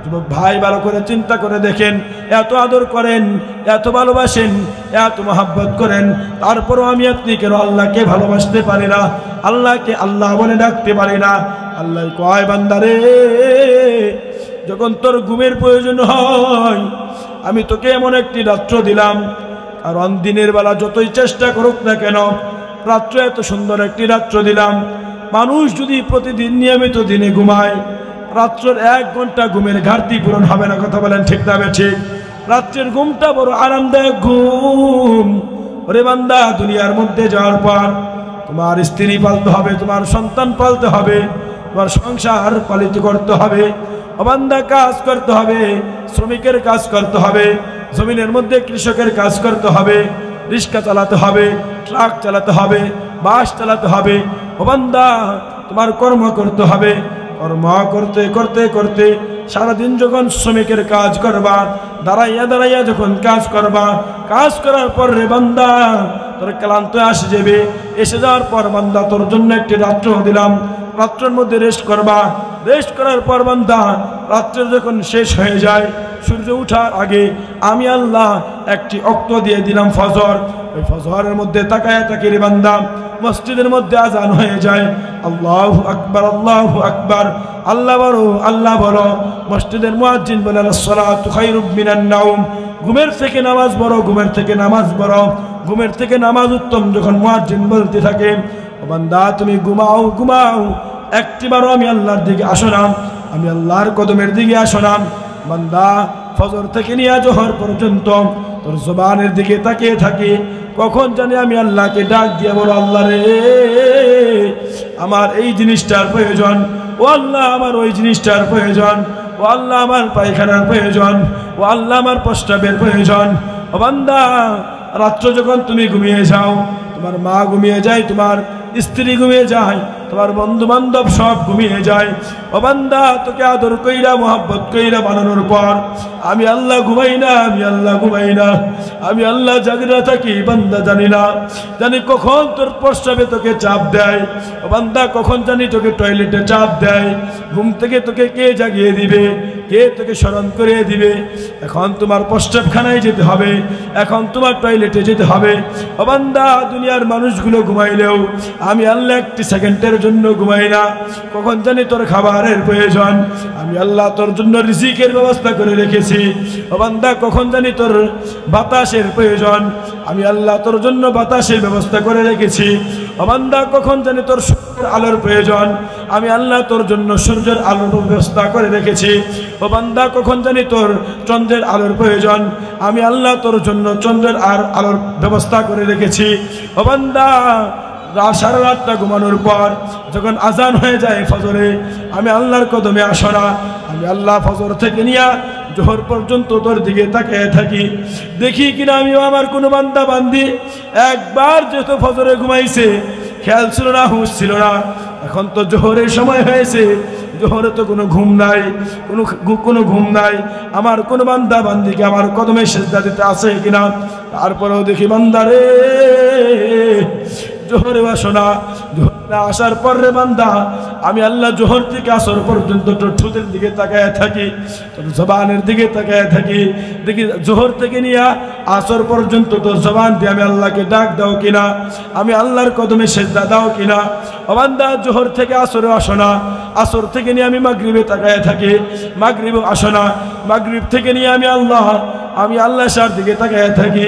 যুবক ভাই ভালো করে চিন্তা করে দেখেন, এত আদর করেন, এত ভালোবাসেন, এত মহব্বত করেন, তারপরও আমি আপনি কেন আল্লাহকে ভালোবাসতে পারি না, আল্লাহকে আল্লাহ বলে ডাকতে পারি না? আল্লাহ কয় বান্দারে, যখন তোর ঘুমের প্রয়োজন হয় আমি তোকে এমন একটি রাত্র দিলাম, কারণ দিনের বেলা যতই চেষ্টা করুক না কেন, রাত্র এত সুন্দর একটি রাত্র দিলাম। মানুষ যদি প্রতিদিন নিয়মিত দিনে ঘুমায়, রাত্রের 1 ঘন্টা ঘুমের ঘাটতি পূরণ হবে না। কথা বলেন ঠিক না ঠিক? রাত্রের ঘুমটা বড় আরামদায়ক ঘুম। ওরে বান্দা, দুনিয়ার মধ্যে যাওয়ার পর তোমার স্ত্রী পালতে হবে, তোমার সন্তান পালতে হবে, তোমার সংসার পালিত করতে হবে, ও বান্দা কাজ করতে হবে, শ্রমিকের কাজ করতে হবে, জমিনের মধ্যে কৃষকের কাজ করতে হবে, রিক্সা চালাতে হবে, ট্রাক চালাতে হবে, বাস চালাতে হবে। ও বান্দা, তোমার কর্ম করতে হবে। কর্ম করতে করতে করতে সারাদিন যখন শ্রমিকের কাজ করবা, দাঁড়াইয়া দাঁড়াইয়া যখন কাজ করবা, কাজ করার পর রে বান্দা তোর ক্লান্ত আসে যাবে। এসে যাওয়ার পর বান্দা তোর জন্য একটি রাত্র দিলাম, রাত্রের মধ্যে রেস্ট করবা। রেস্ট করার পর বান্দা রাত্রে যখন শেষ হয়ে যায়, সূর্য ওঠার আগে আমি আল্লাহ একটি অক্ত দিয়ে দিলাম ফজর। ওই ফজরের মধ্যে তাকায় তাকি রে বান্দা, মসজিদের মধ্যে আজান হয়ে যায়, আল্লাহু আকবার, আল্লাহু আকবার, আল্লাহ বড়, আল্লাহ বড়। মসজিদের মুয়াজ্জিন বলে আসসালাতু খায়রুম মিনান নাওম, ঘুমের থেকে নামাজ বড়, ঘুমের থেকে নামাজ বড়, ঘুমের থেকে নামাজ উত্তম। যখন মুয়াজ্জিন বলতে থাকে, ও বান্দা তুমি ঘুমাও ঘুমাও, একটিবারও আমি আল্লাহর দিকে আসো না, আমি আল্লাহর কদমের দিকে আসো না। বান্দা ফজর থেকে নিয়ে জোহর পর্যন্ত তোর জবানের দিকে তাকিয়ে থাকে, কখন জানি আমি আল্লাহকে ডাক দিয়ে বলো, আল্লাহ রে আমার এই জিনিসটার প্রয়োজন, ও আল্লাহ আমার ওই জিনিসটার প্রয়োজন, ও আল্লাহ আমার পায়খানার প্রয়োজন, ও আল্লাহ আমার প্রস্রাবের প্রয়োজন। ও বান্দা, রাত্র যখন তুমি ঘুমিয়ে যাও, তোমার মা ঘুমিয়ে যায়, তোমার স্ত্রী ঘুমিয়ে যায়, তোমার বন্ধু বান্ধব সব ঘুমিয়ে যায়। ও বান্দা, তোকে আদর কইরা মোহাব্বত কইরা বানানোর পর আমি আল্লাহ ঘুমাই না, আমি আল্লাহ ঘুমাই না, আমি আল্লাহ জাগিরা থাকি। বান্দা জানি না, জানি কখন তোর প্রস্রাবে তোকে চাপ দেয়। ও বান্দা, কখন জানি তোকে টয়লেটে চাপ দেয়। ঘুম থেকে তোকে কে জাগিয়ে দিবে, কে তোকে স্মরণ করিয়ে দিবে? এখন তোমার প্রস্রাবখানায় যেতে হবে, এখন তোমার টয়লেটে যেতে হবে। ও বান্দা, দুনিয়ার মানুষগুলো ঘুমাইলেও আমি আল্লাহ একটি সেকেন্ডের জন্য ঘুমাই না। কখন জানি তোর খাবারের প্রয়োজন, আমি আল্লাহ তোর জন্য রিজিকের ব্যবস্থা করে রেখেছি। ও বান্দা, কখন জানি তোর বাতাসের প্রয়োজন, আমি আল্লাহ তোর জন্য বাতাসের ব্যবস্থা করে রেখেছি। ও বান্দা, কখন জানি তোর সূর্যের আলোর প্রয়োজন, আমি আল্লাহ তোর জন্য সূর্যের আলোর ব্যবস্থা করে রেখেছি। ও বান্দা, কখন জানি তোর চন্দ্রের আলোর প্রয়োজন, আমি আল্লাহ তোর জন্য চন্দ্রের আলোর ব্যবস্থা করে রেখেছি। ও বান্দা, সারা রাতটা ঘুমানোর পর যখন আজান হয়ে যায় ফজরে, আমি আল্লাহর কদমে আসো না, আমি আল্লাহ ফজর থেকে নিয়ে জোহর পর্যন্ত তোর দিকে তাকিয়ে থাকি, দেখি কিনা আমি আমার কোনো বান্দা বান্দি একবার যেহেতু ফজরে ঘুমাইছে, খেয়াল ছিল না, হুঁশ ছিল না। এখন তো জোহরের সময় হয়েছে, জোহরে তো কোনো ঘুম নাই, কোনো ঘুম নাই। আমার কোনো বান্দা বান্দিকে আমার কদমে সেজদা দিতে আসে কিনা? তারপরেও দেখি বান্দারে জোহরে আসো না। জোহরে আসার পর রে বান্দা, আমি আল্লাহ জোহর থেকে আসর পর্যন্ত তোর ঠোঁটের দিকে তাকায় থাকি, তোর জবানের দিকে তাকায় থাকি, দেখি জোহর থেকে নিয়ে আসর পর্যন্ত তোর জবান দিয়ে আমি আল্লাহকে ডাক দাও কিনা, আমি আল্লাহর কদমে সেজদা দাও কিনা। ও বান্দা, জোহর থেকে আসরে আসো না, আসর থেকে নিয়ে আমি মাগরিবে তাকায় থাকি, মাগরিবে আসো না, মাগরিব থেকে নিয়ে আমি আল্লাহ এশার দিকে তাকায় থাকি,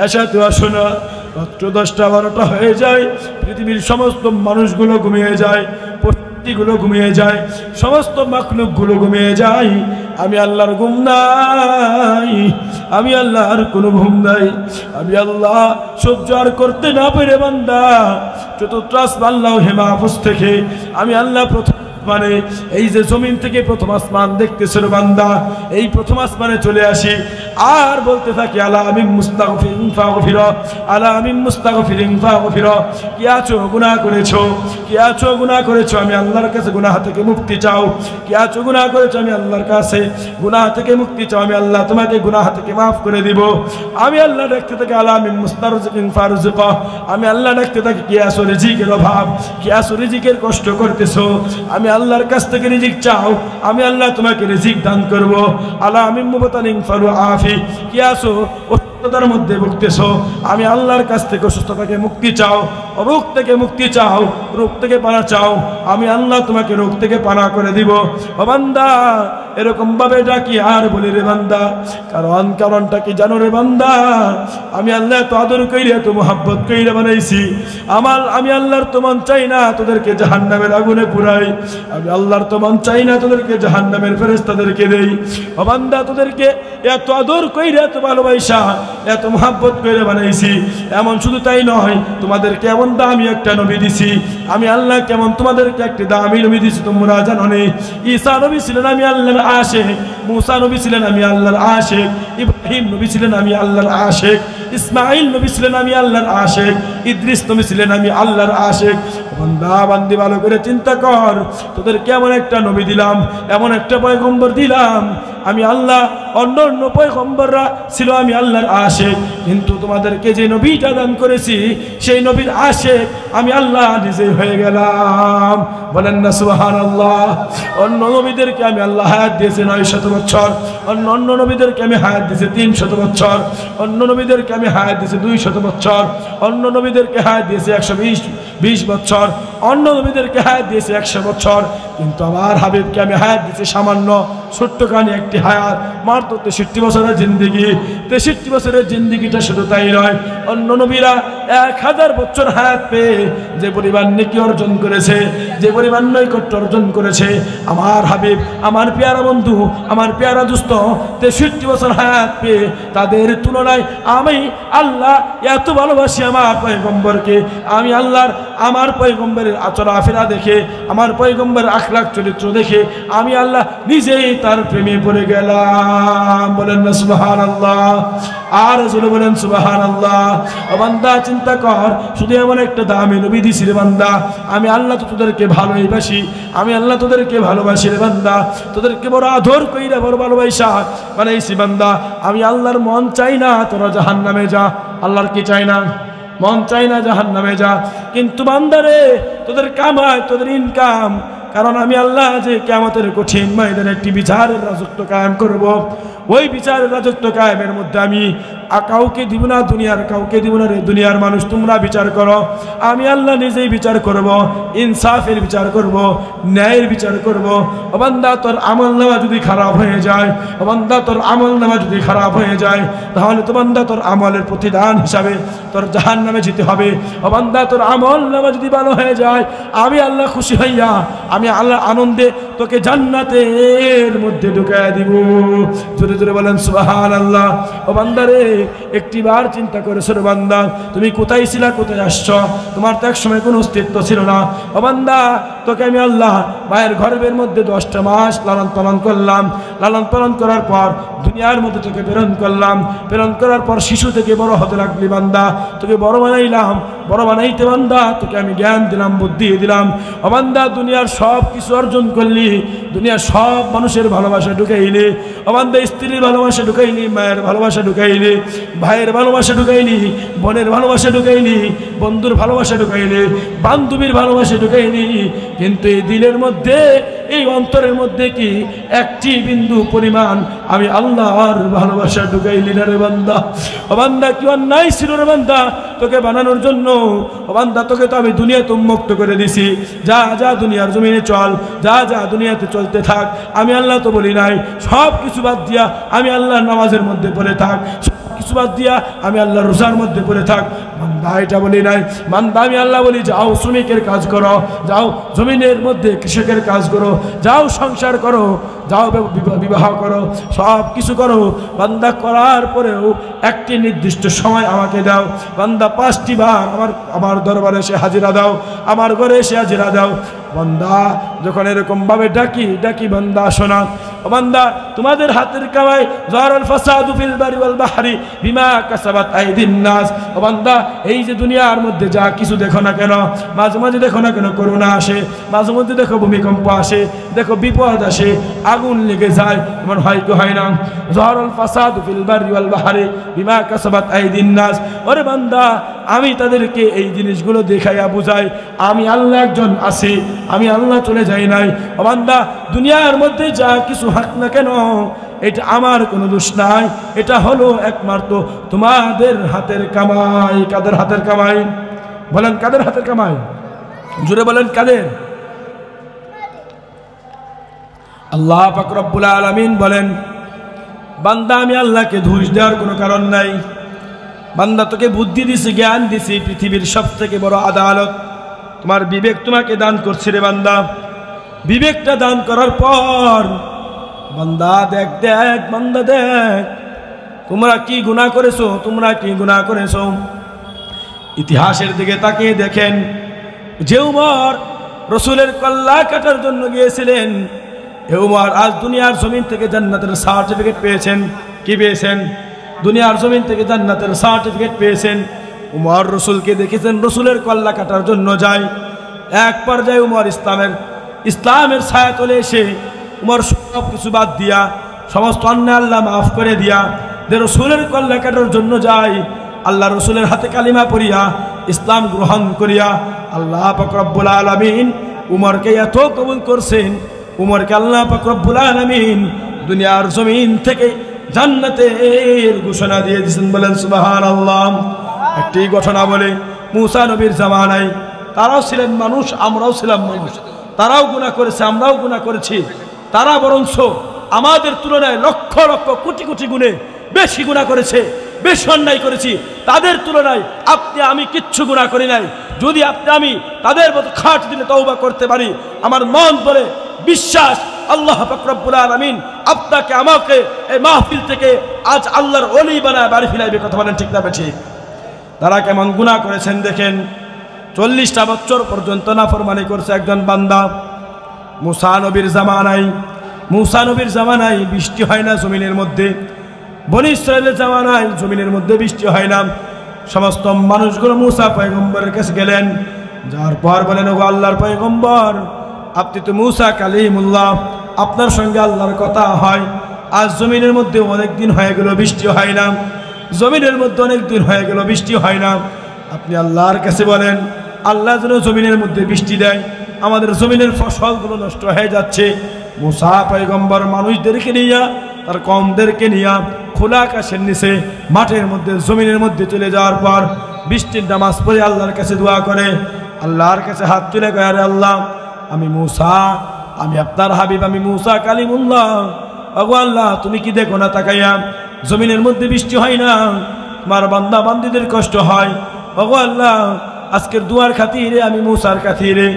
এশাতেও আসো না। রাত্র 10টা 12টা হয়ে যায়, পৃথিবীর সমস্ত মানুষগুলো ঘুমিয়ে যায়, পক্ষীগুলো ঘুমিয়ে যায়, সমস্ত মাখলুকগুলো ঘুমিয়ে যায়, আমি আল্লাহর ঘুম নাই, আমি আল্লাহর কোনো ঘুম নাই। আমি আল্লাহ সহ্য আর করতে না পেরে বান্দা চতুর্থ আসমান লাউহে মাহফুজ থেকে আমি আল্লাহ প্রথম মানে এই যে জমিন থেকে প্রথম আসমান দেখতেছিল বান্দা, এই প্রথম আসমানে চলে আসি আর বলতে থাকি আলা আমিন মুস্তাগফিরিন ফাগফির, আলা আমিন মুস্তাগফিরিন ফাগফির। কি আছো গুনাহ করেছো, কি আছো গুনাহ করেছো, আমি আল্লাহর কাছে গুনাহ থেকে মুক্তি চাও। কি আছো গুনাহ করেছো, আমি আল্লাহর কাছে গুনাহ থেকে মুক্তি চাও, আমি আল্লাহ তোমাকে গুনাহ থেকে মাফ করে দিব। আমি আল্লাহ ডাকতে থাকি আলা আমিন মুস্তারজিকিন ফারজুক, আমি আল্লাহ ডাকতে থাকি কি আছো রিজিকের অভাব, কি আছো রিজিকের কষ্ট করতেছো, আমি আল্লাহর কাছ থেকে রিজিক চাও, আমি আল্লাহ তোমাকে রিজিক দান করব। আলা আমি মুবতালিন ফালু আফি, কি আসো অসুস্থতার মধ্যে ভুগতেছো, আমি আল্লাহর কাছ থেকে অসুস্থতা থেকে মুক্তি চাও, রোগ থেকে মুক্তি চাও, রোগ থেকে পানা চাও, আমি আল্লাহ তোমাকে রোগ থেকে পানা করে দিব। ও বান্দা, এরকম ভাবে ডাকি আর বলি রে বান্দা, কারণটা কি জানো রে বান্দা? আমি আল্লাহ তো আদর কইরে, তো মোহাব্বত কইরে বানাইছি। আমি আল্লাহর তো মন চাই না তোদেরকে জাহান্নামের আগুনে পুরাই, আমি আল্লাহর তো মন চাই না তোদেরকে জাহান্নামের ফেরেশতাদেরকে দেই। ও বান্দা, তোদেরকে এত আদর কইরে, এত ভালোবাসা, এত মোহাব্বত কইরে বানাইছি। এমন শুধু তাই নয়, তোমাদেরকে এমন দামি একটা নবী দিছি। আমি আল্লাহ কেমন তোমাদেরকে একটা দামি নবী দিছি তোমরা জানো না? ঈসা নবী ছিলেন আমি আল্লাহর আশিক, মুসা নবী ছিলেন আমি আল্লাহর আশিক, ইব্রাহিম নবী ছিলেন আমি আল্লাহর আশিক, ইসমাইল নবী ছিলেন আমি আল্লাহর আশিক, ইদ্রিস নবী ছিলেন আমি আল্লাহর আশিক। বান্দা বান্দি ভালো করে চিন্তা কর, তোদের কেমন একটা নবী দিলাম, এমন একটা পয়গম্বর দিলাম। আমি আল্লাহ, অন্য পয়গম্বররা ছিল আমি আল্লাহর আশিক, কিন্তু তোমাদেরকে যে নবীটা দান করেছি সেই নবীর আশিক আমি আল্লাহ নিজে হয়ে গেলাম। বলেন না সুবহানাল্লাহ। অন্য নবীদেরকে আমি আল্লাহ হায়াত দিয়েছি 900 বছর, অন্য নবীদেরকে আমি হায়াত দিয়েছি 300 বছর, অন্য নবীদেরকে আমি হায়াত দিয়েছি 200 বছর, অন্য নবীদেরকে হায়াত দিয়েছি 120 বছর, অন্য নবীদেরকে হায়াত দিয়েছি 100 বছর, কিন্তু আমার হাবিবকে আমি হায়াত দিয়েছি সামান্য ছোট্টখানি একটি হায়াত, মাত্র 63 বছরের জিন্দিগি। 63 বছরের জিন্দিগিটা শুধু তাই নয়, অন্য নবীরা 1000 বছর হায়াত পেয়ে যে পরিমাণ নেকি অর্জন করেছে, যে পরিমাণ নৈকট্য অর্জন করেছে, আমার হাবিব, আমার পেয়ারা বন্ধু, আমার পেয়ারা দোস্ত 63 বছর হায়াত পেয়ে তাদের তুলনায় আমি আল্লাহ এত ভালোবাসি আমার পয়গম্বরকে। আমি আল্লাহর, আমার পয়গম্বরের আচরণ আফেরা দেখে, আমার পয়গম্বরের আখলাক চরিত্র দেখে আমি আল্লাহ নিজেই তার প্রেমে পড়ে গেলাম। বলেন না সুবহানাল্লাহ। আর জোরে বলেন সুবহানাল্লাহ। ও বান্দা, চিন্তা কর, শুধু এমন একটা দামি নবী দিছি রে বান্দা। আমি আল্লাহ তো তোদেরকে ভালোবাসি, আমি আল্লাহ তোদেরকে ভালোবাসি রে বান্দা, তোদেরকে বড় আদর কইরা বড় ভালোবাসা বানাইছি বান্দা। আমি আল্লাহর মন চাই না তোরা জাহান্নামে যা, আল্লাহর কি চাই না? মন চাই না জাহান্নামে যা। কিন্তু বান্দারে, তোদের কামাই, তোদের ইনকাম, কারণ আমি আল্লাহ যে কিয়ামতের কঠিন ময়দানে একটি বিচারের রাজত্ব কায়েম করব। ওই বিচারের রাজত্ব কায়েমের মধ্যে আমি কাউকে দিব না, দুনিয়ার কাউকে দিব না রে। দুনিয়ার মানুষ তোমরা বিচার করো, আমি আল্লাহ নিজেই বিচার করব, ইনসাফের বিচার করব, ন্যায়ের বিচার করব। ও বান্দা, তোর আমল নামা যদি খারাপ হয়ে যায়, ও বান্দা তোর আমল নামা যদি খারাপ হয়ে যায়, তাহলে তো বান্দা তোর আমলের প্রতিদান হিসাবে তোর জাহান্নামে যেতে হবে। ও বান্দা, তোর আমল নামা যদি ভালো হয়ে যায়, আমি আল্লাহ খুশি হইয়া, আমি আল্লাহ আনন্দে তোকে জান্নাতের মধ্যে ঢুকায় দিব। জোরে জোরে বলেন সুবহানাল্লাহ। ও বান্দারে, একটি বার চিন্তা করেছো রে বান্দা, তুমি কোথায় ছিলা, কোথায় আসছো? তোমার তো এক সময় কোনো অস্তিত্ব ছিল না। ও বান্দা, তোকে আমি আল্লাহ মায়ের গর্ভের মধ্যে 10টা মাস লালন পালন করলাম। লালন পালন করার পর দুনিয়ার মধ্যে তোকে প্রেরণ করলাম। প্রেরণ করার পর শিশু থেকে বড় হতে লাগলি বান্দা, তোকে বড় বানাইলাম। বড় বানাইতে বান্দা তোকে আমি জ্ঞান দিলাম, বুদ্ধি দিলাম। ও বান্দা, দুনিয়ার সব কিছু অর্জন করলি, দুনিয়ার সব মানুষের ভালোবাসা ঢুকাইলি। ও বান্দা, স্ত্রীর ভালোবাসা ঢুকাইলি, মায়ের ভালোবাসা ঢুকাইলি, ভাইয়ের ভালোবাসা ঢুকাইলি, বোনের ভালোবাসা ঢুকাইলি, বন্ধুর ভালোবাসা ঢুকাইলি, বান্ধবীর ভালোবাসা ঢুকাইলি। কিন্তু এই দিলের মধ্যে, এই অন্তরের মধ্যে কি একটি বিন্দু পরিমাণ আমি আল্লাহর ভালোবাসা ঢুকাইলি না রে বান্দা? ও বান্দা, কি অন্যায় ছিল রে বান্দা তোকে বানানোর জন্য? ও বান্দা, তোকে তো আমি দুনিয়াতে উন্মুক্ত করে দিছি, যা যা দুনিয়ার জমিনে চল, যা যা দুনিয়াতে চলতে থাক। আমি আল্লাহ তো বলি নাই সব কিছু বাদ দিয়া আমি আল্লাহর নামাজের মধ্যে পড়ে থাক, কিছু বাদ দিয়া আমি আল্লাহ রোজার মধ্যে পড়ে থাক। বান্দা, এটা বলি নাই। বান্দা, আমি আল্লাহ বলি যাও শ্রমিকের কাজ করো, যাও জমিনের মধ্যে কৃষকের কাজ করো, যাও সংসার করো, যাও বিবাহ করো, সব কিছু করো। বান্দা, করার পরেও একটি নির্দিষ্ট সময় আমাকে দাও। বান্দা, 5টি বার আমার দরবারে এসে হাজিরা দাও, আমার ঘরে এসে হাজিরা দাও। বান্দা, যখন এরকম ভাবে ডাকি বান্দা শোনা। ও বান্দা, তোমাদের হাতের কামাই, যারাল ফাসাদু ফিল বারি ওয়াল বাহরি বিমা কাসাবাত আইদিন নাস। ও বান্দা, এই যে দুনিয়ার মধ্যে যা কিছু দেখো না কেন, মাঝে মাঝে দেখো না কেন করোনা আসে, মাঝে মধ্যে দেখো ভূমিকম্প আসে, দেখো বিপদ আসে, আগুন লেগে যায়, এমন হয় কি হয় না? যারাল ফাসাদু ফিল বারি ওয়াল বাহরি বিমা কাসাবাত আইদিন নাস। ওরে বান্দা, আমি তাদেরকে এই জিনিসগুলো দেখাইয়া বুঝাই আমি আল্লাহ একজন আছি, আমি আল্লাহ চলে যাই নাই। ও বান্দা, দুনিয়ার মধ্যে যা কিছু হাক না কেন, এটা আমার কোনো দোষ নাই, এটা হলো একমাত্র তোমাদের হাতের কামাই। কাদের হাতের কামাই? বলেন কাদের হাতের কামাই? জোরে বলেন কাদের? আল্লাহ পাক রব্বুল আলামিন বলেন, বান্দা আমি আল্লাহকে দোষ দেওয়ার কোনো কারণ নাই। বান্দা তোকে বুদ্ধি দিছি, জ্ঞান দিছি, পৃথিবীর সবথেকে বড় আদালত তোমার বিবেক তোমাকে দান করছে রে বান্দা। বিবেকটা দান করার পর বান্দা দেখ দেখ, বান্দা দেখ তোমরা কি গুনাহ করেছো, তোমরা কি গুনাহ করেছো। ইতিহাসের দিকে তাকিয়ে দেখেন, যে উমর রসুলের কল্লা কাটার জন্য গিয়েছিলেন, এ উমর আজ দুনিয়ার জমিন থেকে জান্নাতের সার্টিফিকেট পেয়েছেন। কি পেয়েছেন? দুনিয়ার জমিন থেকে জান্নাতের সার্টিফিকেট পেয়েছেন। উমর রসুলকে দেখেছেন রসুলের কল্লা কাটার জন্য যায়। এক পর্যায়ে উমর ইসলামের ছায়া তলে এসে উমর সব কিছু বাদ দিয়া, সমস্ত অন্যায় আল্লাহ মাফ করে দিয়া যে রসুলের কল্লা কাটার জন্য যায়, আল্লাহ রসুলের হাতে কালিমা পড়িয়া ইসলাম গ্রহণ করিয়া আল্লাহ পাক রব্বুল আলামিন উমরকে এত কবুল করছেন, উমরকে আল্লাহ পাক রব্বুল আলামিন দুনিয়ার জমিন থেকে জান্নাতের ঘোষণা দিয়ে দিয়েছেন। বলেন সুবহানাল্লাহ। একটি ঘটনা বলে, মুসা নবীর জামানায় তারাও ছিলেন মানুষ, আমরাও ছিলাম মানুষ। তারাও গুনাহ করেছে, আমরাও গুনাহ করেছি। তারা বরঞ্চ আমাদের তুলনায় লক্ষ লক্ষ কোটি কোটি গুণে বেশি গুনাহ করেছে, বেশি অন্যায় করেছি। তাদের তুলনায় আপনি আমি কিচ্ছু গুনাহ করি নাই। যদি আপনি আমি তাদের মতো খাট দিলে তওবা করতে পারি, আমার মন বলে বিশ্বাস আল্লাহ পাক রব্বুল আলামিন আপনাকে আমাকে এই মাহফিল থেকে আজ আল্লাহর ওলি বানায় বাড়ি ফিরাইবে। কথা বলেন ঠিক না ঠিক? তারা কেমন গুনাহ করেছেন দেখেন। 40টা বছর পর্যন্ত নাফরমানি করছে একজন বান্দা। মুসা নবীর জামানায় বৃষ্টি হয় না জমিনের মধ্যে। বনী ইসরায়েলের জামানায় জমিনের মধ্যে বৃষ্টি হয় না। সমস্ত মানুষগুলো মুসা পয়গম্বরের কাছে গেলেন, যার পর বলেন, ওগো আল্লাহর পয়গম্বর, আপনি তো মুসা কালিমুল্লাহ, আপনার সঙ্গে আল্লাহর কথা হয়। আজ জমিনের মধ্যে অনেক দিন হয়ে গেল বৃষ্টি হয় না, জমিনের মধ্যে অনেক দিন হয়ে গেল বৃষ্টি হয় না। আপনি আল্লাহর কাছে বলেন আল্লাহ যেন জমিনের মধ্যে বৃষ্টি দেয়, আমাদের জমিনের ফসলগুলো নষ্ট হয়ে যাচ্ছে। মুসা পয়গম্বর মানুষদেরকে নিয়ে, তার কওমদেরকে নিয়ে খোলা আকাশের নিচে মাঠের মধ্যে জমিনের মধ্যে চলে যাওয়ার পর বৃষ্টির নামাজ পড়ে আল্লাহর কাছে দোয়া করে, আল্লাহর কাছে হাত তুলে কয়, আরে আল্লাহ, আমি মুসা, আমি আপনার হাবিব, আমি মুসা কালিমুল্লাহ। ওগো আল্লাহ, তুমি কি দেখো না তাকাইয়া জমিনের মধ্যে বৃষ্টি হয় না, তোমার বান্দা বান্দীদের কষ্ট হয়। ওগো আল্লাহ, আজকের দুয়ার খাতিরে, আমি মুসার খাতিরে,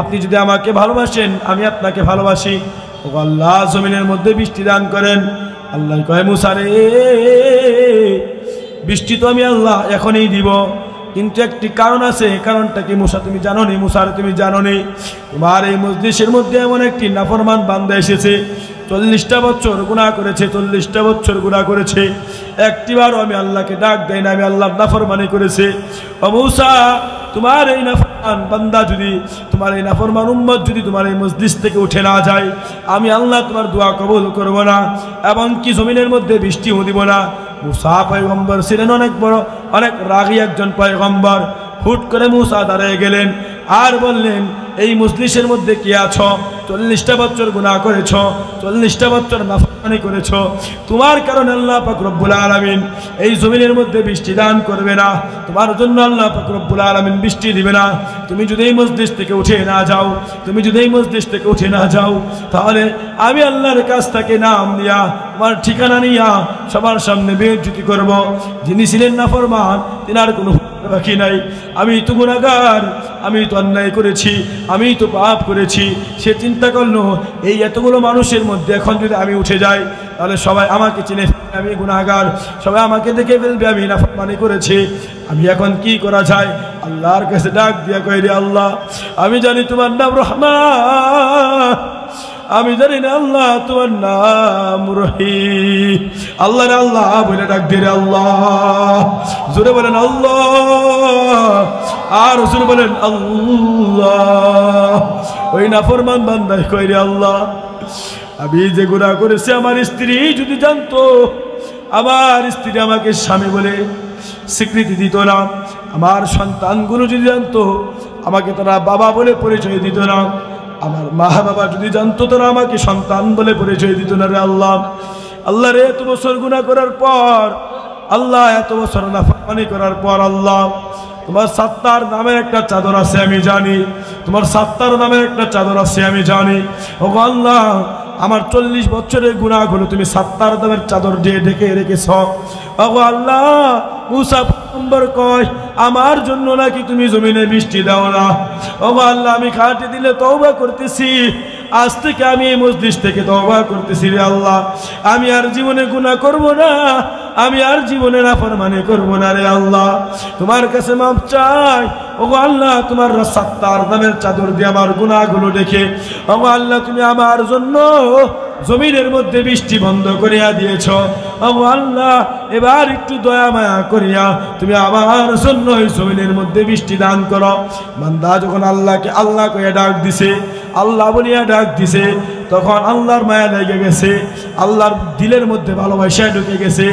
আপনি যদি আমাকে ভালোবাসেন আমি আপনাকে ভালোবাসি। ওগো আল্লাহ, জমিনের মধ্যে বৃষ্টি দান করেন। আল্লাহ কয়, মুসা রে, বৃষ্টি তো আমি আল্লাহ এখনই দিব, কিন্তু একটি কারণ আছে। কারণটা কি মুসা তুমি জানো নি? মুসারে তুমি জানো নি, তোমার এই মজলিসের মধ্যে এমন একটি নাফরমান বান্দা এসেছে, 40টা বছর গুনাহ করেছে, 40টা বছর গুনাহ করেছে, একটিবারও আমি আল্লাহকে ডাক দেয় না, আমি আল্লাহর নাফরমানি করেছে। ও মুসা, তোমার এই নাফরমান বান্দা যদি, তোমার এই নাফরমান উম্মত যদি তোমার এই মজলিস থেকে উঠে না যায়, আমি আল্লাহ তোমার দোয়া কবুল করব না, এবং কি জমিনের মধ্যে বৃষ্টিও দিব না। মুসা পয়গম্বর ছিলেন অনেক বড়, অনেক রাগী একজন পয়গম্বর। হুট করে মুসা দাঁড়িয়ে গেলেন আর বললেন, এই মজলিসের মধ্যে কি আছো? 40টা বছর গুনাহ করেছো, 40টা বছর নাফরমানি করেছো, তোমার কারণে আল্লাহ পাক রব্বুল আলামিন এই জমিনের মধ্যে বৃষ্টি দান করবে না, তোমার জন্য আল্লাহ পাক রব্বুল আলামিন বৃষ্টি দিবে না। তুমি যদি এই মজলিস থেকে উঠে না যাও, তুমি যদি এই মজলিস থেকে উঠে না যাও, তাহলে আমি আল্লাহর কাছ থেকে নাম নিয়া, তোমার ঠিকানা নিয়া সবার সামনে বেইজ্জতি করব। যিনি ছিলেন নাফরমান, তিনার কোনো বাকি নাই। আমি তো গুনাহগার, আমি তো অন্যায় করেছি, আমি তো পাপ করেছি। সে চিন্তা করলো, এই এতগুলো মানুষের মধ্যে এখন যদি আমি উঠে যাই, তাহলে সবাই আমাকে চিনে ফেলবে, আমি গুনাহগার, সবাই আমাকে দেখে ফেলবে আমি নাফরমানি করেছি। আমি এখন কি করা যায়? আল্লাহর কাছে ডাক দিয়া কই, রে আল্লাহ, আমি জানি তোমার নাম রহমান, আমি জানি না আল্লাহ তোমার নাম রহিম। আল্লাহ রে আল্লাহ বলে ডাক দিয়ে, আল্লাহ, জোরে বলেন আল্লাহ, আর জোরে বলেন আল্লাহ। ওই নাফরমান বান্দা কই, রে আল্লাহ, আমি যে গুনাহ করেছি, আমার স্ত্রী যদি জানতো, আমার স্ত্রী আমাকে স্বামী বলে স্বীকৃতি দিত না, আমার সন্তানগুলো যদি জানতো আমাকে তারা বাবা বলে পরিচয় দিত না, আমার মা বাবা যদি জানতো তারা আমাকে সন্তান বলে পরিচয় দিত না রে আল্লাহ। আল্লাহ রে, এত বছর গুনাহ করার পর, আল্লাহ এত বছর নাফরমানি করার পর, আল্লাহ তোমার সাত্তার নামের একটা চাদর আছে আমি জানি, তোমার সাত্তার নামের একটা চাদর আছে আমি জানি। ও আল্লাহ, আমার 40 বছরের গুনাহগুলো তুমি সাত্তার নামের চাদর দিয়ে ঢেকে রেখেছ। ও আল্লাহ, মুসা পয়গম্বর কয় আমার জন্য নাকি তুমি জমিনে বৃষ্টি দাও না। ও আল্লাহ, আমি খাটে দিলে তওবা করতেছি, আজ থেকে আমি এই মজলিস থেকে তওবা করতেছি রে আল্লাহ, আমি আর জীবনে গুনাহ করব না, আমি আর জীবনে নাফরমানি করব না রে আল্লাহ। তোমার কাছে মাপ চাই। ও আল্লাহ, তোমার সাত্তার নামের চাদর দিয়ে আমার গুনাহগুলো দেখে ও আল্লাহ তুমি আমার জন্য জমিনের মধ্যে বৃষ্টি বন্ধ করিয়া দিয়েছ। ও আল্লাহ, এবার একটু দয়া মায়া করিয়া তুমি আমার জন্য এই জমিনের মধ্যে বৃষ্টি দান করো। বান্দা যখন আল্লাহকে আল্লাহ কইয়া ডাক দিছে, আল্লাহ বলিয়া ডাক দিছে, তখন আল্লাহর মায়া লেগে গেছে, আল্লাহর দিলের মধ্যে ভালোবাসা ঢুকে গেছে।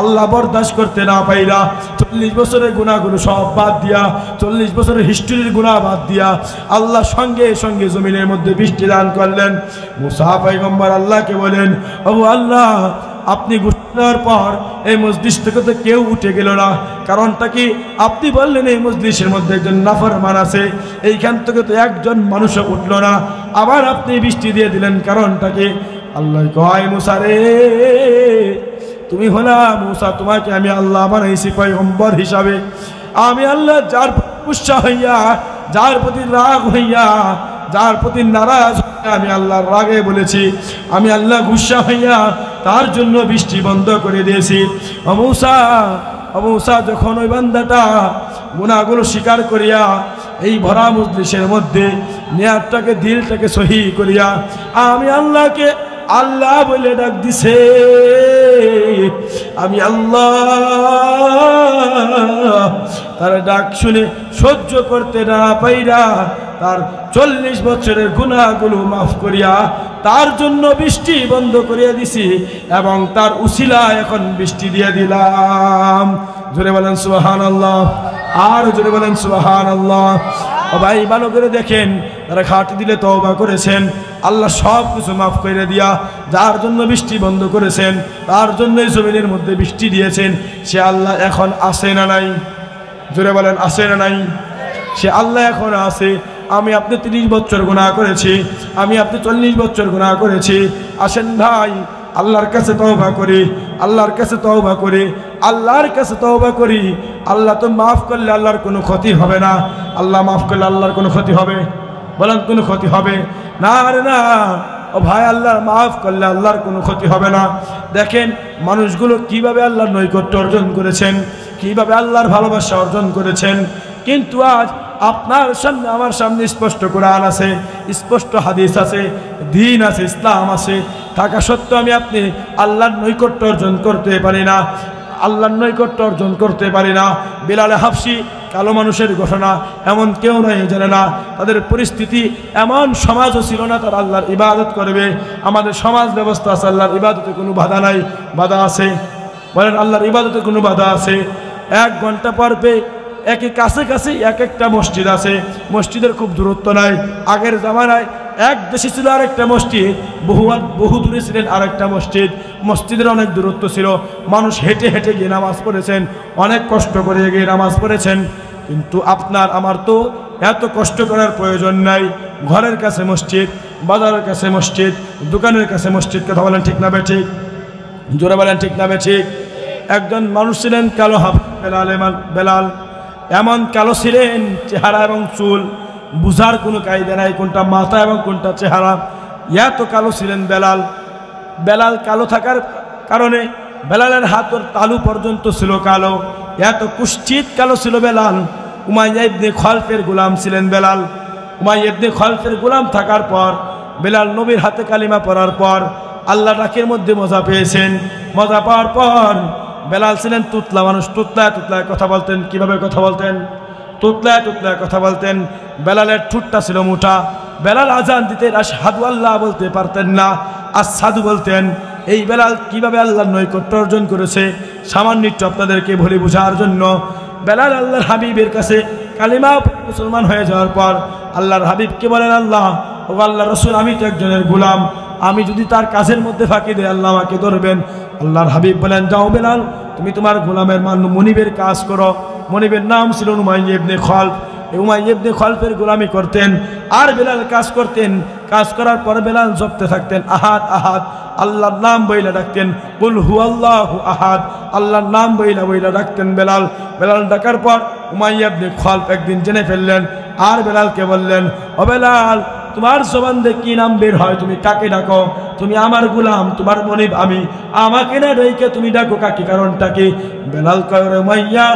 আল্লাহ বরদাস্ত করতে না পাইরা 40 বছরের গুনাহগুলো সব বাদ দিয়া, 40 বছরের হিস্ট্রির গুনাহ বাদ দিয়া আল্লাহ সঙ্গে সঙ্গে জমিনের মধ্যে বৃষ্টি দান করলেন। মুসা পয়গম্বর আল্লাহকে বলেন, ও আল্লাহ, আপনি ঘোষণার পর এই মজলিস থেকে তো কেউ উঠে গেল না, কারণটা কি? আপনি বললেন এই মজলিসের মধ্যে একজন নাফরমান আছে, এইখান থেকে তো একজন মানুষও উঠলো না, আবার আপনি বৃষ্টি দিয়ে দিলেন, কারণটা কি? আল্লাহ কয়, মুসা রে, তুমি হলা মুসা, তোমাকে আমি আল্লাহ বানাইছি পয়গম্বর হিসাবে। আমি আল্লাহ যার গুসা হইয়া, যার প্রতি রাগ হইয়া, যার প্রতি নারাজ হইয়া আমি আল্লাহর রাগে বলেছি, আমি আল্লাহ গুসা হইয়া তার জন্য বৃষ্টি বন্ধ করে দিয়েছি। ও মুসা, যখন ওই বান্দাটা গুনাহগুলো স্বীকার করিয়া এই ভরা মজলিসের মধ্যে নিয়াতটাকে, দিলটাকে সহি করিয়া আমি আল্লাহকে আল্লাহ বলে ডাক দিছে, আমি আল্লাহ তার ডাক শুনে সহ্য করতে না পাইরা তার 40 বছরের গুনাহগুলো মাফ করিয়া তার জন্য বৃষ্টি বন্ধ করিয়া দিছি এবং তার উসিলা এখন বৃষ্টি দিয়ে দিলাম। জোরে বলেন সুবহানাল্লাহ, আর জোরে বলেন সুবহানাল্লাহ। ও ভাই, ভালো করে দেখেন, তারা খাটি দিলে তওবা করেছেন, আল্লাহ সব কিছু মাফ করে দিয়া যার জন্য বৃষ্টি বন্ধ করেছেন, তার জন্যই জমিনের মধ্যে বৃষ্টি দিয়েছেন, সে আল্লাহ এখন আছে না নাই? জোরে বলেন, আছে না নাই? সে আল্লাহ এখন আছে। আমি আপনি 30 বছর গুনাহ করেছি, আমি আপনি 40 বছর গুনাহ করেছি। আসেন ভাই, আল্লাহর কাছে তওবা করি, আল্লাহর কাছে তওবা করি, আল্লাহর কাছে তওবা করি। আল্লাহ তো মাফ করলে আল্লাহর কোনো ক্ষতি হবে না। আল্লাহ মাফ করলে আল্লাহর কোনো ক্ষতি হবে? বলেন, কোনো ক্ষতি হবে না? আরে না ও ভাই, আল্লাহর মাফ করলে আল্লাহর কোনো ক্ষতি হবে না। দেখেন মানুষগুলো কিভাবে আল্লাহর নৈকট্য অর্জন করেছেন, কিভাবে আল্লাহর ভালোবাসা অর্জন করেছেন। কিন্তু আজ আপনার সামনে, আমার সামনে স্পষ্ট কোরআন আছে, স্পষ্ট হাদিস আছে, দ্বীন আছে, ইসলাম আছে, থাকা সত্ত্বেও আমি আপনি আল্লাহর নৈকট্য অর্জন করতে পারি না, আল্লাহর নৈকট্য অর্জন করতে পারি না। বিলালে হাবশী কালো মানুষের ঘটনা এমন কেউ নাই জানে না, তাদের পরিস্থিতি এমন সমাজও ছিল না তারা আল্লাহর ইবাদত করবে। আমাদের সমাজ ব্যবস্থা আছে, আল্লাহর ইবাদতে কোনো বাধা নাই? বাধা আছে? বলেন, আল্লাহর ইবাদতে কোনো বাধা আছে? 1 ঘন্টা পর্বে একই কাছে কাছে এক একটা মসজিদ আছে, মসজিদের খুব দূরত্ব নাই। আগের জামানায় এক দেশে ছিল আরেকটা মসজিদ, বহু দূরে ছিলেন আরেকটা মসজিদ, মসজিদের অনেক দূরত্ব ছিল, মানুষ হেঁটে হেঁটে গিয়ে নামাজ পড়েছেন, অনেক কষ্ট করে গিয়ে নামাজ পড়েছেন। কিন্তু আপনার আমার তো এত কষ্ট করার প্রয়োজন নাই। ঘরের কাছে মসজিদ, বাজারের কাছে মসজিদ, দোকানের কাছে মসজিদ। কথা বলেন ঠিক না বেঠিক? জোরে বলেন ঠিক না বেঠিক? একজন মানুষ ছিলেন কালো, বেলাল এমন কালো ছিলেন, চেহারা এবং চুল বুঝার কোনো কায়দা নাই কোনটা মাথা এবং কোনটা চেহারা, এত কালো ছিলেন বেলাল। কালো থাকার কারণে বেলালের হাতের তালু পর্যন্ত ছিল কালো, এত কুষ্ঠিত কালো ছিল বেলাল। উমাইয়া ইবনে খলফের গোলাম ছিলেন বেলাল। উমাইয়া ইবনে খলফের গোলাম থাকার পর বেলাল নবীর হাতে কালিমা পড়ার পর আল্লাহ ডাকের মধ্যে মজা পেয়েছেন। মজা পাওয়ার পর বেলাল ছিলেন তুতলা মানুষ, তুতলায় তুতলায় কথা বলতেন। কিভাবে কথা বলতেন? তুতলায় তুতলায় কথা বলতেন। বেলালের ঠোঁটটা ছিল মোটা। বেলাল আজান দিতেন, আশহাদু আল্লাহ বলতে পারতেন না, আশহাদু বলতেন। এই বেলাল কিভাবে আল্লাহর নৈকট্য অর্জন করেছে সামান্য একটু আপনাদেরকে বলে বোঝার জন্য। বেলাল আল্লাহর হাবিবের কাছে কালিমা মুসলমান হয়ে যাওয়ার পর আল্লাহর হাবিবকে বলেন, আল্লাহ ও আল্লাহ রসুল, আমি তো একজনের গোলাম, আমি যদি তার কাজের মধ্যে ফাঁকি দেয় আল্লাহ আমাকে ধরবেন। আল্লাহর হাবিব বলেন, যাও বেলাল, তুমি তোমার গোলামের মনিবের কাজ করো। মনিবের নাম ছিল উমাইয়া ইবনে খালফ। উমাইয়া ইবনে খালফের গোলামি করতেন আর বেলাল কাজ করতেন। কাজ করার পর বেলাল জপতে থাকতেন, আহাদ আহাদ, আল্লাহর নাম বইলা ডাকতেন, কুল হুয়াল্লাহু আহাদ, আল্লাহর নাম বইলা ডাকতেন বেলাল। বেলাল ডাকার পর উমাইয়া ইবনে খালফ একদিন জেনে ফেললেন আর বেলালকে বললেন, ও বেলাল, তোমার জবান দিয়ে কি নাম বের হয়? তুমি কাকে ডাকো? তুমি আমার গোলাম, তোমার মনিব আমি, আমাকে না ডেকে তুমি ডাকো কাকে? কারণটা কি? বেলাল কয়, উমাইয়া,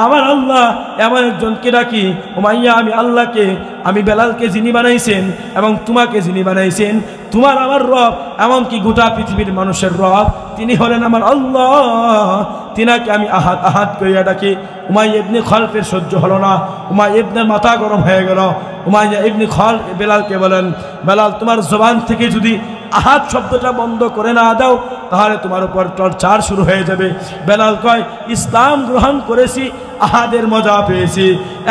আমার আল্লাহ এমন একজনকে ডাকি। উমাইয়া, আমি আল্লাহকে, আমি বেলালকে যিনি বানাইছেন এবং তোমাকে যিনি বানাইছেন, তোমার আমার রব, এমনকি গোটা পৃথিবীর মানুষের রব, তিনি হলেন আমার আল্লাহ, তিনাকে আমি আহাদ আহাদ করিয়া ডাকি। উমাইয়া ইবনে খালফের সহ্য হলো না, উমাইয়া ইবনের মাথা গরম হয়ে গেল। উমাইয়া ইবনে খালফ বেলালকে বলেন, বেলাল, তোমার জবান থেকে যদি আহাদ শব্দটা বন্ধ করে না দাও তাহলে তোমার উপর টর্চার শুরু হয়ে যাবে। বেলাল কয়, ইসলাম গ্রহণ করেছি, আহাদের মজা পেয়েছি,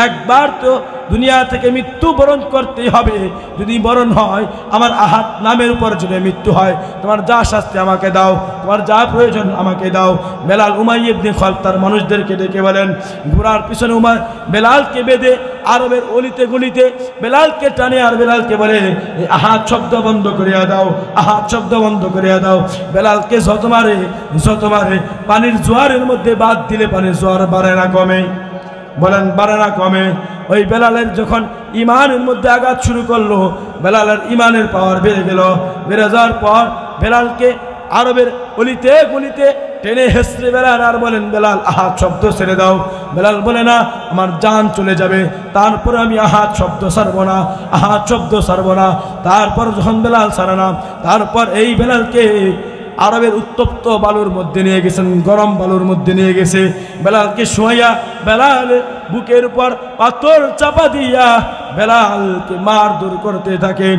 একবার তো দুনিয়া থেকে মৃত্যু বরণ করতেই হবে। যদি বরণ হয় আমার আহাদ নামের উপর যদি মৃত্যু হয়, তোমার যা শাস্তি আমাকে দাও, তোমার যা প্রয়োজন আমাকে দাও। বেলাল উমাইয়া ইবনে খালফ তার মানুষদেরকে ডেকে বলেন, ঘোড়ার পিছনে বেলালকে বেঁধে আরবের অলিতে গলিতে বেলালকে টানে আর বেলালকে বলে, এই আহাদ শব্দ বন্ধ করিয়া দাও, আহাদ শব্দ বন্ধ করিয়া দাও। বেলালকে যত মারে পানির জোয়ারের মধ্যে বাদ দিলে পানির জোয়ার বাড়ে না কমে? বলেন, বাড়ে না কমে? ওই বেলালের যখন ইমানের মধ্যে আঘাত শুরু করলো, বেলালের ইমানের পাওয়ার বেড়ে গেল। বেড়ে যাওয়ার পর বেলালকে আরবের অলিতে গলিতে টেনে হেসড়ে বেলাল আর বলেন, বেলাল আহাদ শব্দ ছেড়ে দাও। বেলাল বলে, না, আমার জান চলে যাবে, তারপরে আমি আহাদ শব্দ ছাড়ব না, আহাদ শব্দ ছাড়ব না। তারপর যখন বেলাল ছাড়ে না, তারপর এই বেলালকে আরবের উত্তপ্ত বালুর মধ্যে নিয়ে গেছেন, গরম বালুর মধ্যে নিয়ে গেছে। বেলালকে শোয়া বেলাল বুকের উপর পাথর চাপা দিয়া বেলালকে মারধর করতে থাকে,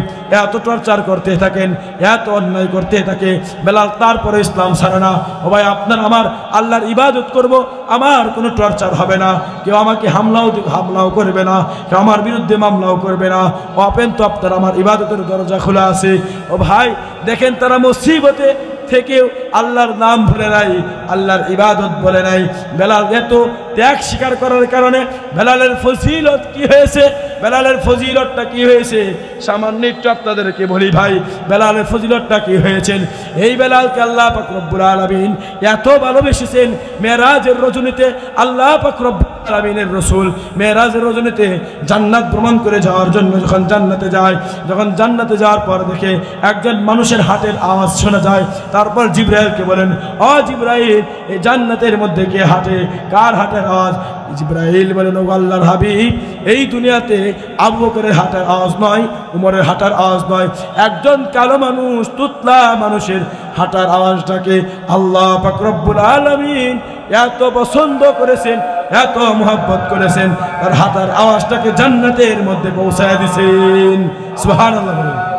এত টর্চার করতে থাকেন, এত অন্যায় করতে থাকে। বেলাল তারপরে ইসলাম ছাড়ে না। ও ভাই, আপনার আমার আল্লাহর ইবাদত করব, আমার কোনো টর্চার হবে না, কেউ আমাকে হামলাও করবে না, কেউ আমার বিরুদ্ধে মামলাও করবে না। ওপেন তো আপনার আমার ইবাদতের দরজা খোলা আছে। ও ভাই দেখেন, তারা মুসিবতে থেকেও আল্লাহর নাম ভুলে নাই, আল্লাহর ইবাদত বলে নাই। বেলাল এত ত্যাগ স্বীকার করার কারণে বেলালের ফজিলত কি হয়েছে? বেলালের ফজিলতটা কি হয়েছে? সামান্য একটু আপনাদেরকে বলি ভাই, বেলালের ফজিলতটা কি হয়েছেন? এই বেলালকে আল্লাহ পাক রব্বুল আলামিন এত ভালোবেসেছেন, মেরাজের রজনীতে আল্লাহ পাক রব্বুল আলামিনের রাসূল মেরাজের রজনীতে জান্নাত ভ্রমণ করে যাওয়ার জন্য যখন জান্নাতে যায়, যখন জান্নাতে যাওয়ার পর দেখে একজন মানুষের হাতের আওয়াজ শোনা যায়। তারপর জিবরাইলকে বলেন, ও জিবরাইল, এই জান্নাতের মধ্যে কে হাঁটে? কার হাতের আওয়াজ? জিবরাইল বলেন, ও আল্লাহর হাবিব, এই দুনিয়াতে আবু বকরের হাঁটার আওয়াজ নয়, উমরের হাঁটার আওয়াজ নয়, একজন কালো মানুষ, তুতলা মানুষের হাঁটার আওয়াজটাকে আল্লাহ পাক রব্বুল আলামিন এত পছন্দ করেছেন, এত মোহাব্বত করেছেন, তার হাঁটার আওয়াজটাকে জান্নাতের মধ্যে পৌঁছায় দিয়েছেন। সুবহানাল্লাহ।